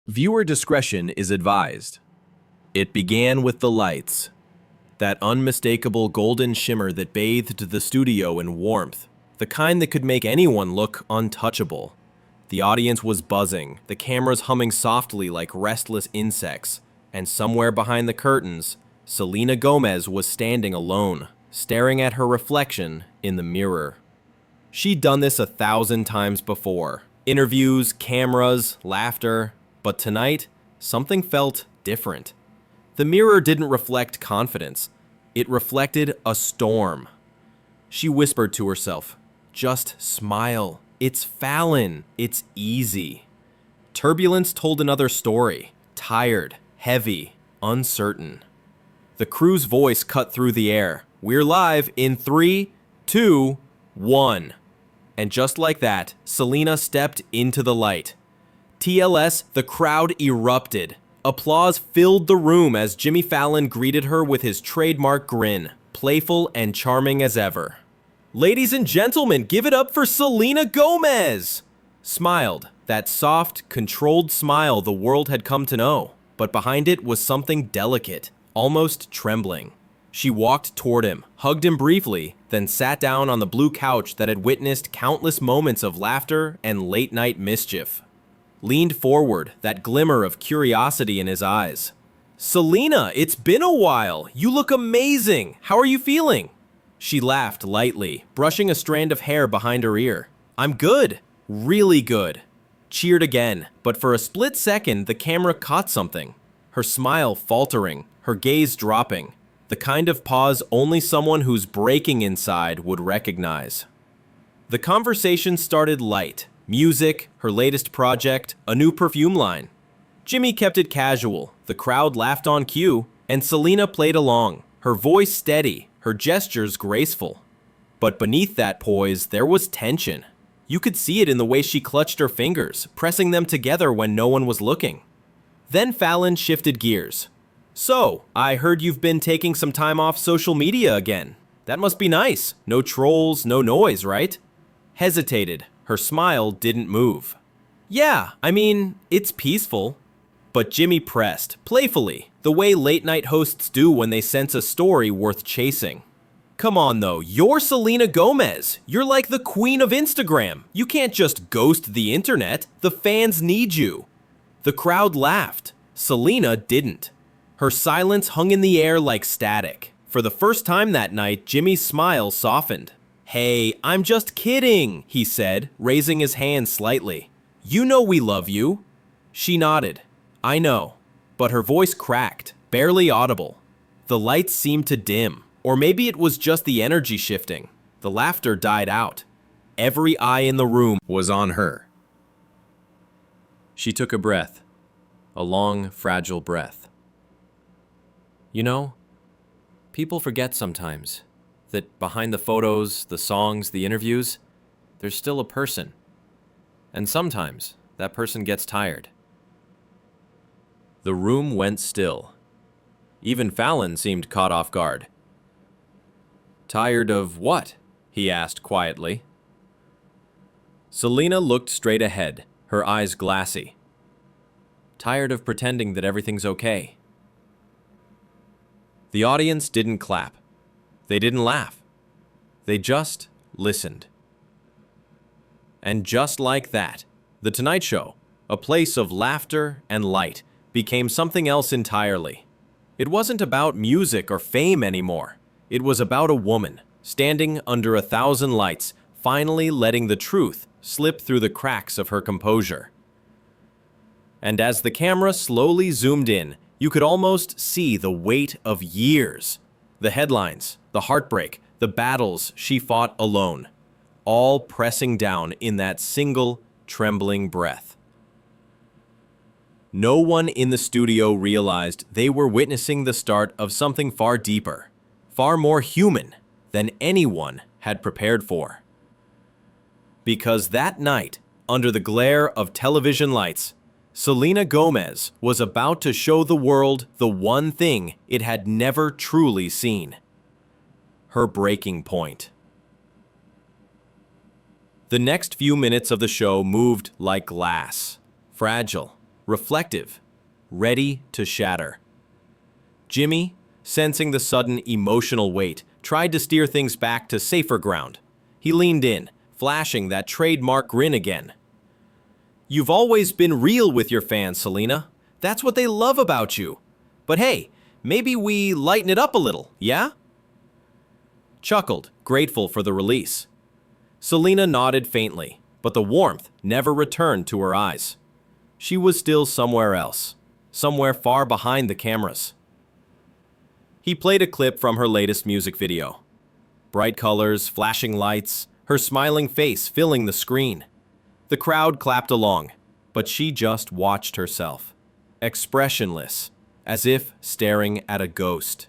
Viewer discretion is advised. It began with the lights, that unmistakable golden shimmer that bathed the studio in warmth, the kind that could make anyone look untouchable. The audience was buzzing, the cameras humming softly like restless insects, and somewhere behind the curtains, Selena Gomez was standing alone, staring at her reflection in the mirror. She'd done this 1,000 times before. Interviews, cameras, laughter. But tonight, something felt different. The mirror didn't reflect confidence. It reflected a storm. She whispered to herself, "Just smile. It's Fallon. It's easy." Turbulence told another story. Tired, heavy, uncertain. The crew's voice cut through the air. "We're live in 3, 2, 1." And just like that, Selena stepped into the light. TLS, the crowd erupted. Applause filled the room as Jimmy Fallon greeted her with his trademark grin, playful and charming as ever. "Ladies and gentlemen, give it up for Selena Gomez!" Smiled, that soft, controlled smile the world had come to know. But behind it was something delicate, almost trembling. She walked toward him, hugged him briefly, then sat down on the blue couch that had witnessed countless moments of laughter and late-night mischief. Leaned forward, that glimmer of curiosity in his eyes. "Selena, it's been a while. You look amazing. How are you feeling?" She laughed lightly, brushing a strand of hair behind her ear. "I'm good. Really good." Cheered again, but for a split second, the camera caught something. Her smile faltering, her gaze dropping. The kind of pause only someone who's breaking inside would recognize. The conversation started light. Music, her latest project, a new perfume line. Jimmy kept it casual, the crowd laughed on cue, and Selena played along, her voice steady, her gestures graceful. But beneath that poise, there was tension. You could see it in the way she clutched her fingers, pressing them together when no one was looking. Then Fallon shifted gears. "So, I heard you've been taking some time off social media again. That must be nice. No trolls, no noise, right?" Hesitated. Her smile didn't move. "Yeah, I mean, it's peaceful." But Jimmy pressed, playfully, the way late-night hosts do when they sense a story worth chasing. "Come on, though, you're Selena Gomez. You're like the queen of Instagram. You can't just ghost the internet. The fans need you." The crowd laughed. Selena didn't. Her silence hung in the air like static. For the first time that night, Jimmy's smile softened. "Hey, I'm just kidding," he said, raising his hand slightly. "You know we love you." She nodded. "I know." But her voice cracked, barely audible. The lights seemed to dim, or maybe it was just the energy shifting. The laughter died out. Every eye in the room was on her. She took a breath, a long, fragile breath. "You know, people forget sometimes that behind the photos, the songs, the interviews, there's still a person. And sometimes that person gets tired." The room went still. Even Fallon seemed caught off guard. "Tired of what?" he asked quietly. Selena looked straight ahead, her eyes glassy. "Tired of pretending that everything's okay." The audience didn't clap. They didn't laugh. They just listened. And just like that, The Tonight Show, a place of laughter and light, became something else entirely. It wasn't about music or fame anymore. It was about a woman, standing under 1,000 lights, finally letting the truth slip through the cracks of her composure. And as the camera slowly zoomed in, you could almost see the weight of years. The headlines, the heartbreak, the battles she fought alone, all pressing down in that single, trembling breath. No one in the studio realized they were witnessing the start of something far deeper, far more human than anyone had prepared for. Because that night, under the glare of television lights, Selena Gomez was about to show the world the one thing it had never truly seen: her breaking point. The next few minutes of the show moved like glass, fragile, reflective, ready to shatter. Jimmy, sensing the sudden emotional weight, tried to steer things back to safer ground. He leaned in, flashing that trademark grin again. "You've always been real with your fans, Selena. That's what they love about you. But hey, maybe we lighten it up a little, yeah?" Chuckled, grateful for the release. Selena nodded faintly, but the warmth never returned to her eyes. She was still somewhere else, somewhere far behind the cameras. He played a clip from her latest music video. Bright colors, flashing lights, her smiling face filling the screen. The crowd clapped along, but she just watched herself, expressionless, as if staring at a ghost.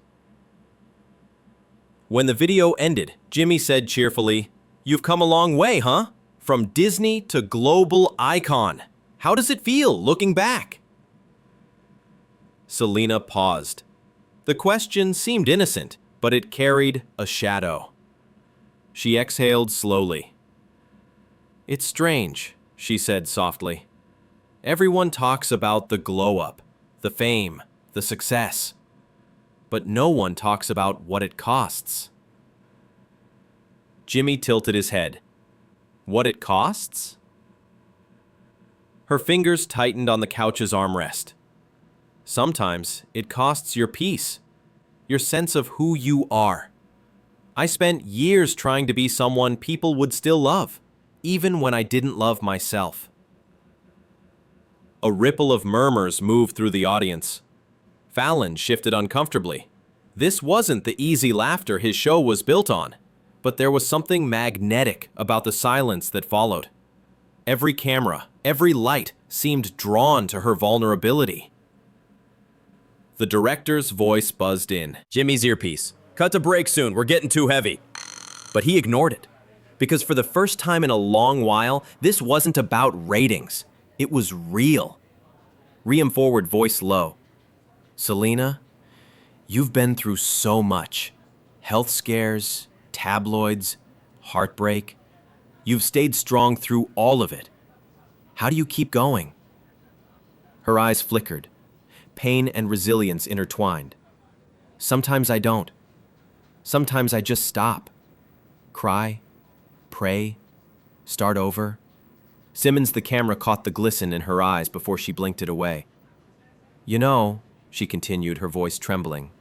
When the video ended, Jimmy said cheerfully, "You've come a long way, huh? From Disney to global icon. How does it feel looking back?" Selena paused. The question seemed innocent, but it carried a shadow. She exhaled slowly. "It's strange," she said softly. "Everyone talks about the glow-up, the fame, the success. But no one talks about what it costs." Jimmy tilted his head. "What it costs?" Her fingers tightened on the couch's armrest. "Sometimes it costs your peace, your sense of who you are. I spent years trying to be someone people would still love, even when I didn't love myself." A ripple of murmurs moved through the audience. Fallon shifted uncomfortably. This wasn't the easy laughter his show was built on, but there was something magnetic about the silence that followed. Every camera, every light seemed drawn to her vulnerability. The director's voice buzzed in. "Jimmy's earpiece. Cut to break soon, we're getting too heavy." But he ignored it, because for the first time in a long while, this wasn't about ratings. It was real. Riem forward, voice low. "Selena, you've been through so much. Health scares, tabloids, heartbreak. You've stayed strong through all of it. How do you keep going?" Her eyes flickered. Pain and resilience intertwined. "Sometimes I don't. Sometimes I just stop. Cry, pray, start over." Simmons, the camera, caught the glisten in her eyes before she blinked it away. "You know," she continued, her voice trembling,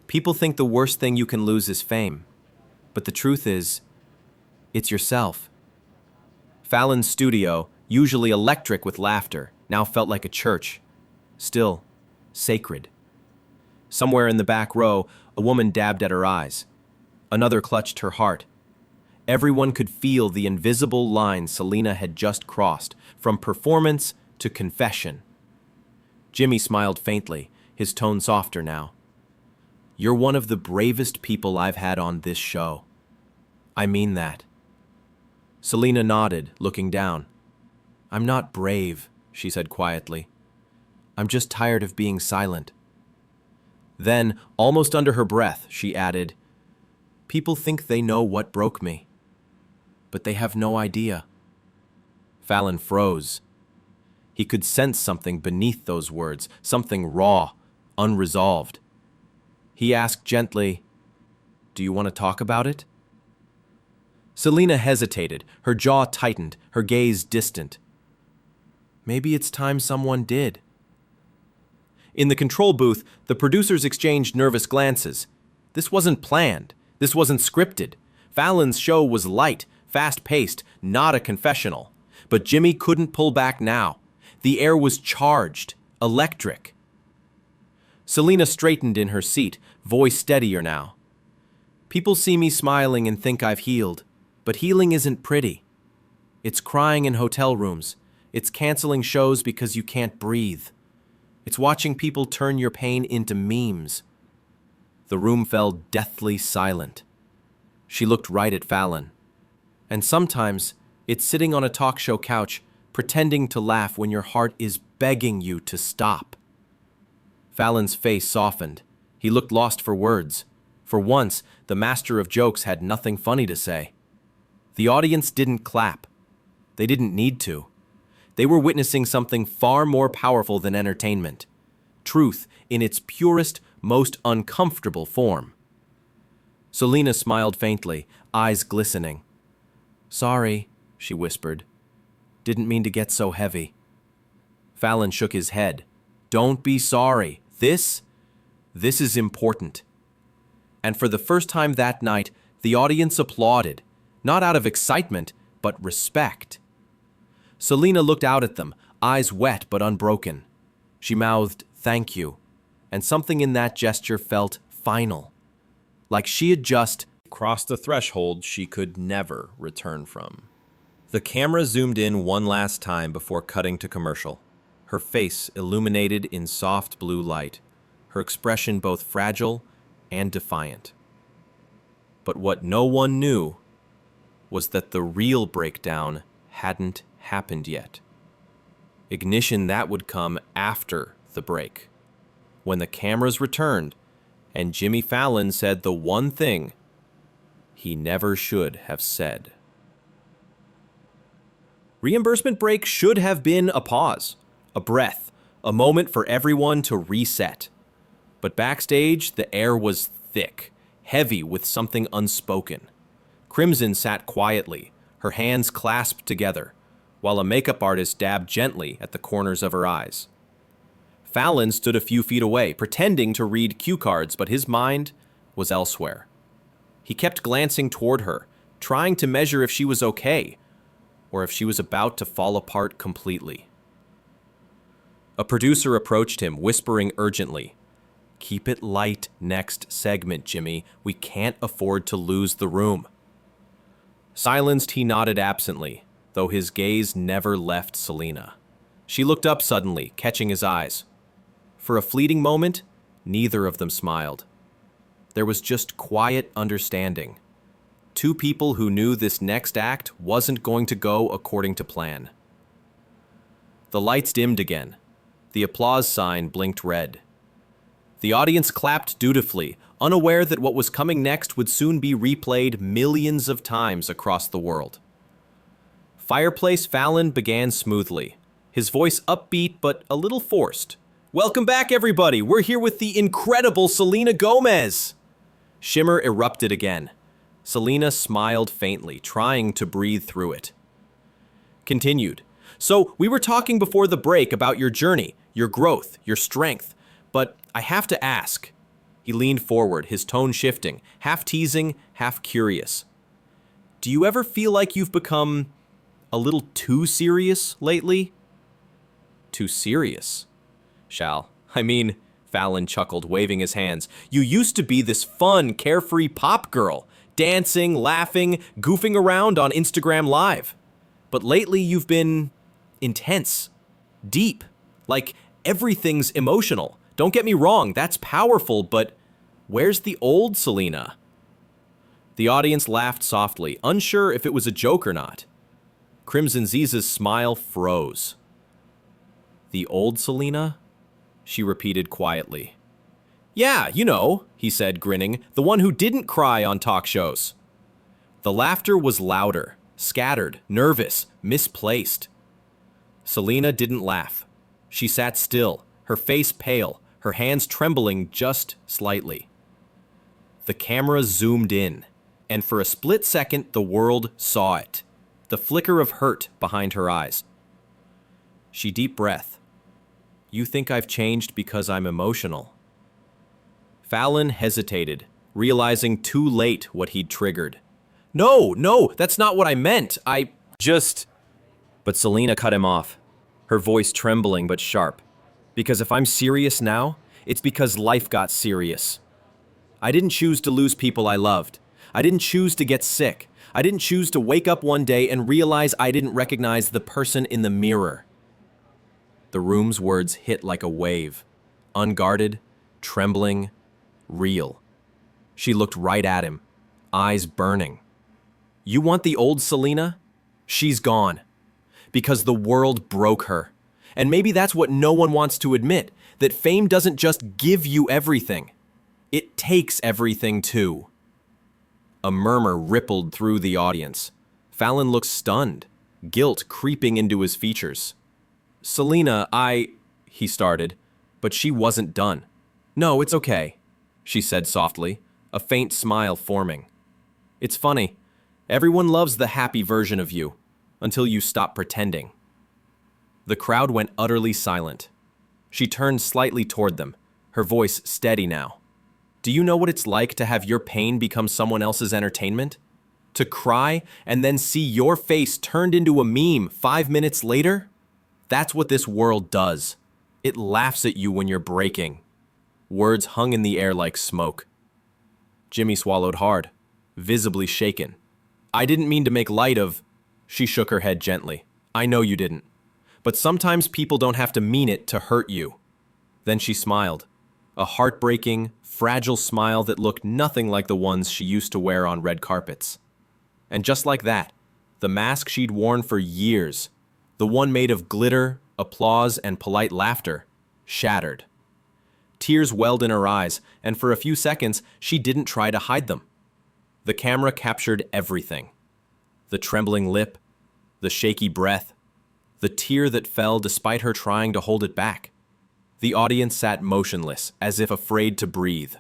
"people think the worst thing you can lose is fame. But the truth is, it's yourself." Fallon's studio, usually electric with laughter, now felt like a church. Still, sacred. Somewhere in the back row, a woman dabbed at her eyes. Another clutched her heart. Everyone could feel the invisible line Selena had just crossed, from performance to confession. Jimmy smiled faintly, his tone softer now. "You're one of the bravest people I've had on this show. I mean that." Selena nodded, looking down. "I'm not brave," she said quietly. "I'm just tired of being silent." Then, almost under her breath, she added, "People think they know what broke me, but they have no idea." Fallon froze. He could sense something beneath those words, something raw, unresolved. He asked gently, "Do you want to talk about it?" Selena hesitated, her jaw tightened, her gaze distant. "Maybe it's time someone did." In the control booth, the producers exchanged nervous glances. This wasn't planned. This wasn't scripted. Fallon's show was light, fast-paced, not a confessional. But Jimmy couldn't pull back now. The air was charged, electric. Selena straightened in her seat, voice steadier now. "People see me smiling and think I've healed, but healing isn't pretty. It's crying in hotel rooms. It's canceling shows because you can't breathe. It's watching people turn your pain into memes." The room fell deathly silent. She looked right at Fallon. "And sometimes it's sitting on a talk show couch, pretending to laugh when your heart is begging you to stop." Fallon's face softened. He looked lost for words. For once, the master of jokes had nothing funny to say. The audience didn't clap. They didn't need to. They were witnessing something far more powerful than entertainment. Truth in its purest, most uncomfortable form. Selena smiled faintly, eyes glistening. "Sorry," she whispered. "Didn't mean to get so heavy." Fallon shook his head. "Don't be sorry. This is important." And for the first time that night, the audience applauded, not out of excitement, but respect. Selena looked out at them, eyes wet but unbroken. She mouthed, "Thank you," and something in that gesture felt final, like she had just crossed a threshold she could never return from. The camera zoomed in one last time before cutting to commercial, her face illuminated in soft blue light, her expression both fragile and defiant. But what no one knew was that the real breakdown hadn't happened yet. Ignition that would come after the break, when the cameras returned and Jimmy Fallon said the one thing he never should have said. Reimbursement break should have been a pause, a breath, a moment for everyone to reset. But backstage, the air was thick, heavy with something unspoken. Crimson sat quietly, her hands clasped together, while a makeup artist dabbed gently at the corners of her eyes. Fallon stood a few feet away, pretending to read cue cards, but his mind was elsewhere. He kept glancing toward her, trying to measure if she was okay, or if she was about to fall apart completely. A producer approached him, whispering urgently, "Keep it light next segment, Jimmy. We can't afford to lose the room." Silenced, he nodded absently, though his gaze never left Selena. She looked up suddenly, catching his eyes. For a fleeting moment, neither of them smiled. There was just quiet understanding. Two people who knew this next act wasn't going to go according to plan. The lights dimmed again. The applause sign blinked red. The audience clapped dutifully, unaware that what was coming next would soon be replayed millions of times across the world. Fireplace Fallon began smoothly, his voice upbeat but a little forced. "Welcome back, everybody! We're here with the incredible Selena Gomez!" Shimmer erupted again. Selena smiled faintly, trying to breathe through it. Continued. "So, we were talking before the break about your journey, your growth, your strength. But I have to ask." He leaned forward, his tone shifting, half teasing, half curious. "Do you ever feel like you've become a little too serious lately?" "Too serious? Fallon chuckled, waving his hands. "You used to be this fun, carefree pop girl, dancing, laughing, goofing around on Instagram Live. But lately you've been intense, deep, like everything's emotional. Don't get me wrong, that's powerful, but where's the old Selena?" The audience laughed softly, unsure if it was a joke or not. Crimson Ziza's smile froze. "The old Selena?" she repeated quietly. "Yeah, you know," he said, grinning, "the one who didn't cry on talk shows." The laughter was louder, scattered, nervous, misplaced. Selena didn't laugh. She sat still, her face pale, her hands trembling just slightly. The camera zoomed in, and for a split second the world saw it, the flicker of hurt behind her eyes. She deep breath. "You think I've changed because I'm emotional?" Fallon hesitated, realizing too late what he'd triggered. No, that's not what I meant. I just..." But Selena cut him off, her voice trembling but sharp. "Because if I'm serious now, it's because life got serious. I didn't choose to lose people I loved. I didn't choose to get sick. I didn't choose to wake up one day and realize I didn't recognize the person in the mirror." The room's words hit like a wave, unguarded, trembling, real. She looked right at him, eyes burning. "You want the old Selena? She's gone. Because the world broke her. And maybe that's what no one wants to admit, that fame doesn't just give you everything. It takes everything too." A murmur rippled through the audience. Fallon looked stunned, guilt creeping into his features. Selena, he started, but she wasn't done. No, it's okay, she said softly, a faint smile forming. It's funny. Everyone loves the happy version of you, until you stop pretending. The crowd went utterly silent. She turned slightly toward them, her voice steady now. Do you know what it's like to have your pain become someone else's entertainment? To cry and then see your face turned into a meme 5 minutes later? That's what this world does. It laughs at you when you're breaking. Words hung in the air like smoke. Jimmy swallowed hard, visibly shaken. I didn't mean to make light of... She shook her head gently. I know you didn't. But sometimes people don't have to mean it to hurt you. Then she smiled. A heartbreaking, fragile smile that looked nothing like the ones she used to wear on red carpets. And just like that, the mask she'd worn for years, the one made of glitter, applause, and polite laughter, shattered. Tears welled in her eyes, and for a few seconds, she didn't try to hide them. The camera captured everything. The trembling lip, the shaky breath, the tear that fell despite her trying to hold it back. The audience sat motionless, as if afraid to breathe.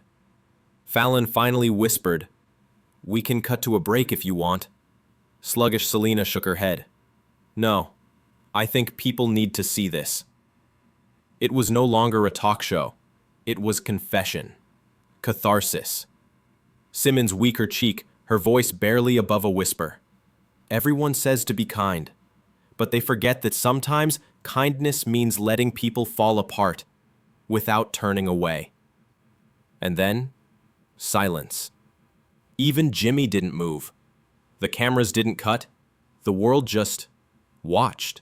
Fallon finally whispered, "We can cut to a break if you want." Sluggish Selena shook her head. No, I think people need to see this. It was no longer a talk show. It was confession. Catharsis. Simmons' weaker cheek, her voice barely above a whisper. Everyone says to be kind, but they forget that sometimes kindness means letting people fall apart without turning away. And then, silence. Even Jimmy didn't move. The cameras didn't cut. The world just watched.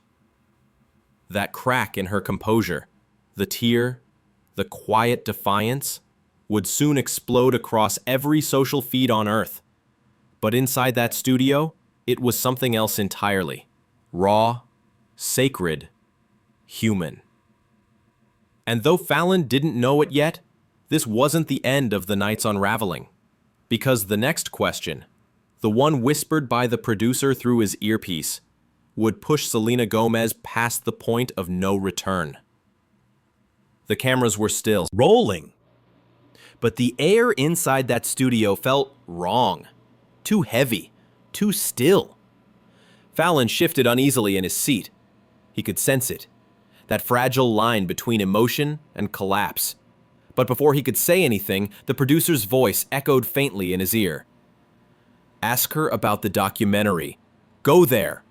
That crack in her composure, the tear, the quiet defiance, would soon explode across every social feed on Earth. But inside that studio, it was something else entirely. Raw, sacred, human. And though Fallon didn't know it yet, this wasn't the end of the night's unraveling. Because the next question, the one whispered by the producer through his earpiece, would push Selena Gomez past the point of no return. The cameras were still rolling, but the air inside that studio felt wrong, too heavy, too still. Fallon shifted uneasily in his seat. He could sense it, that fragile line between emotion and collapse. But before he could say anything, the producer's voice echoed faintly in his ear. Ask her about the documentary. Go there.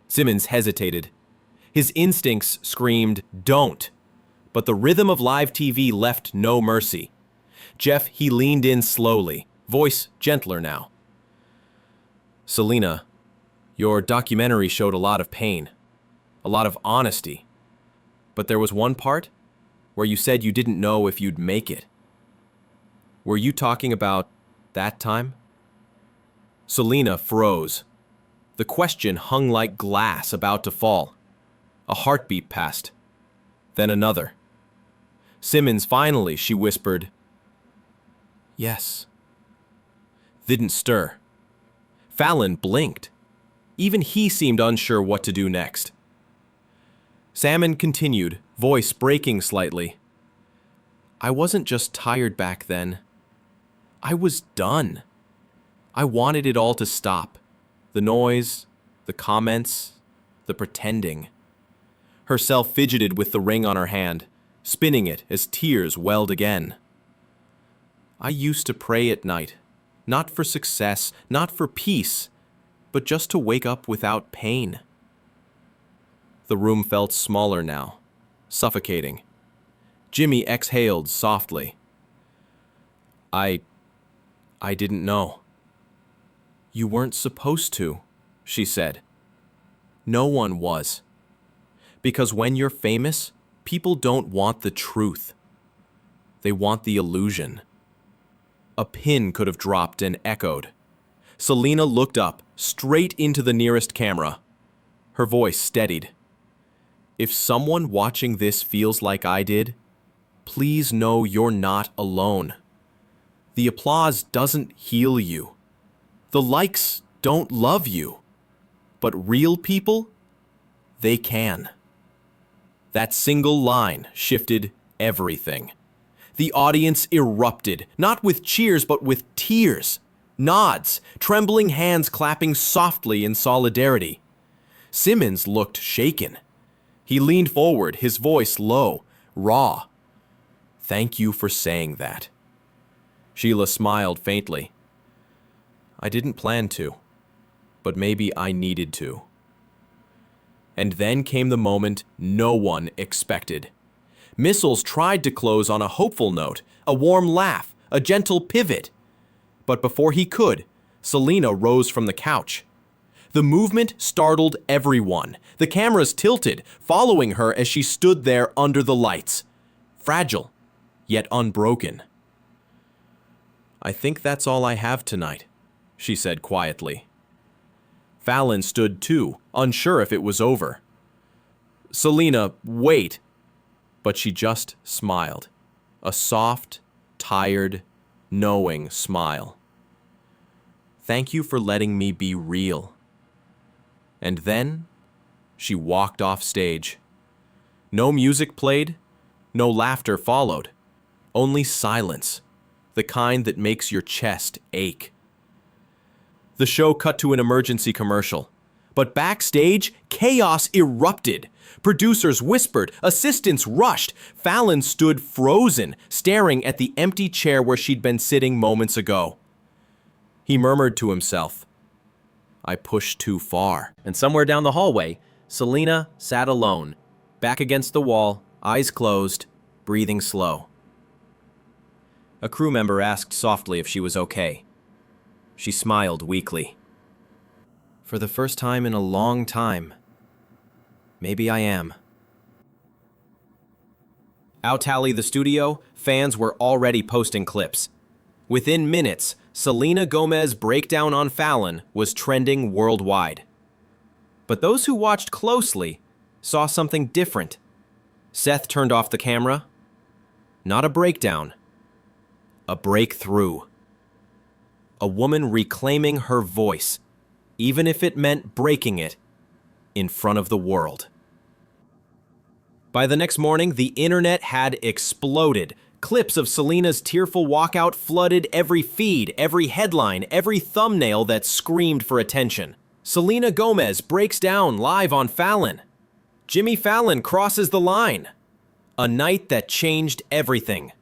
Simmons hesitated. His instincts screamed, don't. But the rhythm of live TV left no mercy. Jeff, he leaned in slowly, voice gentler now. Selena, your documentary showed a lot of pain, a lot of honesty. But there was one part where you said you didn't know if you'd make it. Were you talking about that time? Selena froze. The question hung like glass about to fall. A heartbeat passed. Then another. Simmons, finally, she whispered, yes. Didn't stir. Fallon blinked. Even he seemed unsure what to do next. Salmon continued, voice breaking slightly. I wasn't just tired back then. I was done. I wanted it all to stop. The noise, the comments, the pretending. Herself fidgeted with the ring on her hand, spinning it as tears welled again. I used to pray at night, not for success, not for peace, but just to wake up without pain. The room felt smaller now, suffocating. Jimmy exhaled softly. I didn't know. You weren't supposed to, she said. No one was. Because when you're famous, people don't want the truth. They want the illusion. A pin could have dropped and echoed. Selena looked up, straight into the nearest camera. Her voice steadied. If someone watching this feels like I did, please know you're not alone. The applause doesn't heal you. The likes don't love you. But real people, they can. That single line shifted everything. The audience erupted, not with cheers but with tears, nods, trembling hands clapping softly in solidarity. Simmons looked shaken. He leaned forward, his voice low, raw. "Thank you for saying that." Sheila smiled faintly. "I didn't plan to, but maybe I needed to." And then came the moment no one expected. Missiles tried to close on a hopeful note, a warm laugh, a gentle pivot. But before he could, Selena rose from the couch. The movement startled everyone. The cameras tilted, following her as she stood there under the lights, fragile, yet unbroken. "I think that's all I have tonight," she said quietly. Fallon stood too, unsure if it was over. "Selena, wait." But she just smiled. A soft, tired, knowing smile. "Thank you for letting me be real." And then she walked off stage. No music played, no laughter followed, only silence, the kind that makes your chest ache. The show cut to an emergency commercial, but backstage, chaos erupted. Producers whispered, assistants rushed. Fallon stood frozen, staring at the empty chair where she'd been sitting moments ago. He murmured to himself, "I pushed too far." And somewhere down the hallway, Selena sat alone, back against the wall, eyes closed, breathing slow. A crew member asked softly if she was okay. She smiled weakly. "For the first time in a long time, maybe I am." Out tally the studio, fans were already posting clips. Within minutes, Selena Gomez's breakdown on Fallon was trending worldwide. But those who watched closely saw something different. Seth turned off the camera. Not a breakdown, a breakthrough. A woman reclaiming her voice, even if it meant breaking it, in front of the world. By the next morning, the internet had exploded. Clips of Selena's tearful walkout flooded every feed, every headline, every thumbnail that screamed for attention. Selena Gomez breaks down live on Fallon. Jimmy Fallon crosses the line. A night that changed everything.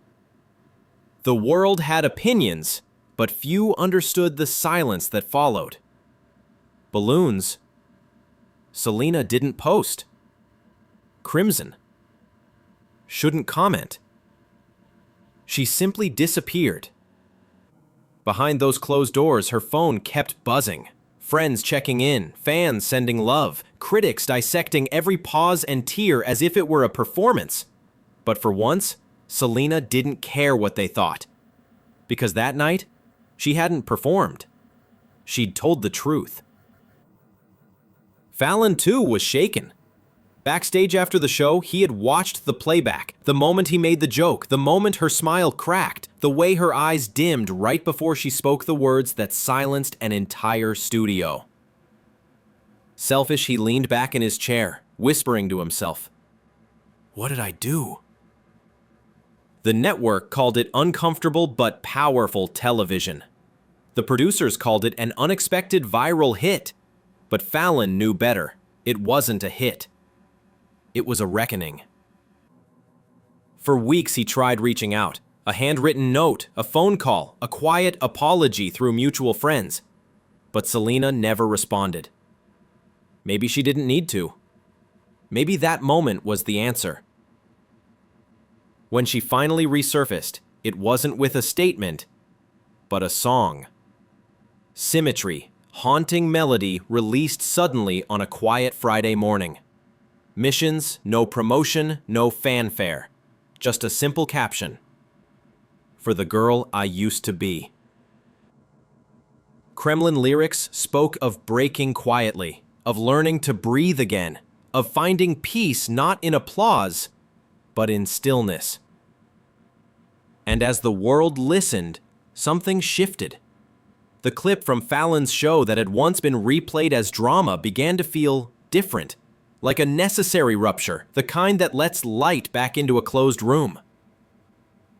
The world had opinions, but few understood the silence that followed. Balloons. Selena didn't post. Crimson. Shouldn't comment. She simply disappeared. Behind those closed doors, her phone kept buzzing. Friends checking in, fans sending love, critics dissecting every pause and tear as if it were a performance. But for once, Selena didn't care what they thought. Because that night, she hadn't performed. She'd told the truth. Fallon, too, was shaken. Backstage after the show, he had watched the playback, the moment he made the joke, the moment her smile cracked, the way her eyes dimmed right before she spoke the words that silenced an entire studio. Selfish, he leaned back in his chair, whispering to himself, "What did I do?" The network called it uncomfortable but powerful television. The producers called it an unexpected viral hit. But Fallon knew better. It wasn't a hit. It was a reckoning. For weeks he tried reaching out. A handwritten note, a phone call, a quiet apology through mutual friends. But Selena never responded. Maybe she didn't need to. Maybe that moment was the answer. When she finally resurfaced, it wasn't with a statement, but a song. Symmetry, haunting melody released suddenly on a quiet Friday morning. Missions, no promotion, no fanfare. Just a simple caption. For the girl I used to be. Kremlin lyrics spoke of breaking quietly, of learning to breathe again, of finding peace not in applause, but in stillness. And as the world listened, something shifted. The clip from Fallon's show that had once been replayed as drama began to feel different, like a necessary rupture, the kind that lets light back into a closed room.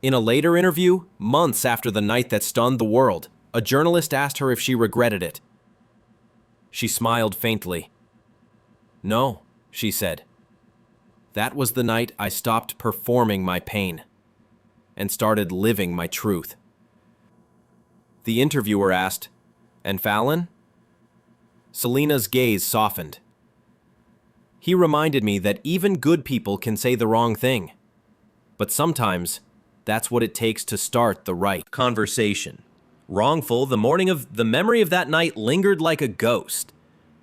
In a later interview, months after the night that stunned the world, a journalist asked her if she regretted it. She smiled faintly. "No," she said. "That was the night I stopped performing my pain and started living my truth." The interviewer asked, "And Fallon?" Selena's gaze softened. "He reminded me that even good people can say the wrong thing. But sometimes, that's what it takes to start the right conversation." Wrongful, the memory of that night lingered like a ghost.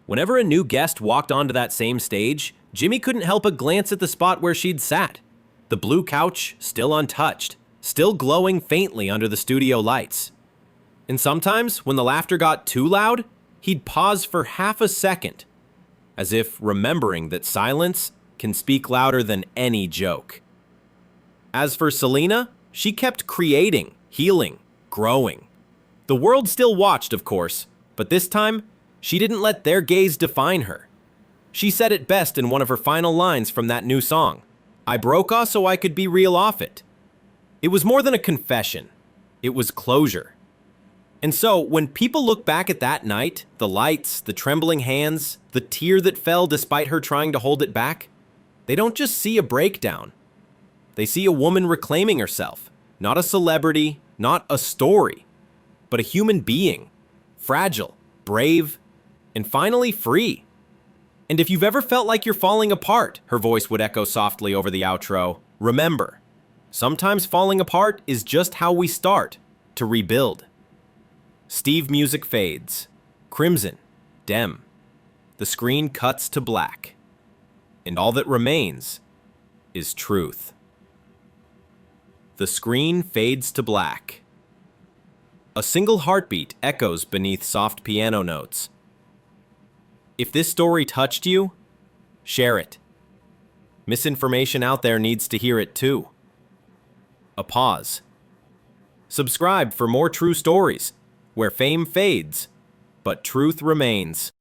Whenever a new guest walked onto that same stage, Jimmy couldn't help but glance at the spot where she'd sat. The blue couch, still untouched, still glowing faintly under the studio lights. And sometimes, when the laughter got too loud, he'd pause for half a second, as if remembering that silence can speak louder than any joke. As for Selena, she kept creating, healing, growing. The world still watched, of course, but this time, she didn't let their gaze define her. She said it best in one of her final lines from that new song, "I broke us so I could be real off it." It was more than a confession. It was closure. And so, when people look back at that night, the lights, the trembling hands, the tear that fell despite her trying to hold it back, they don't just see a breakdown. They see a woman reclaiming herself, not a celebrity, not a story, but a human being, fragile, brave, and finally free. And if you've ever felt like you're falling apart, her voice would echo softly over the outro, remember, sometimes falling apart is just how we start to rebuild. Steve music fades. Crimson, dim. The screen cuts to black. And all that remains is truth. The screen fades to black. A single heartbeat echoes beneath soft piano notes. If this story touched you, share it. Misinformation out there needs to hear it too. A pause. Subscribe for more true stories, where fame fades, but truth remains.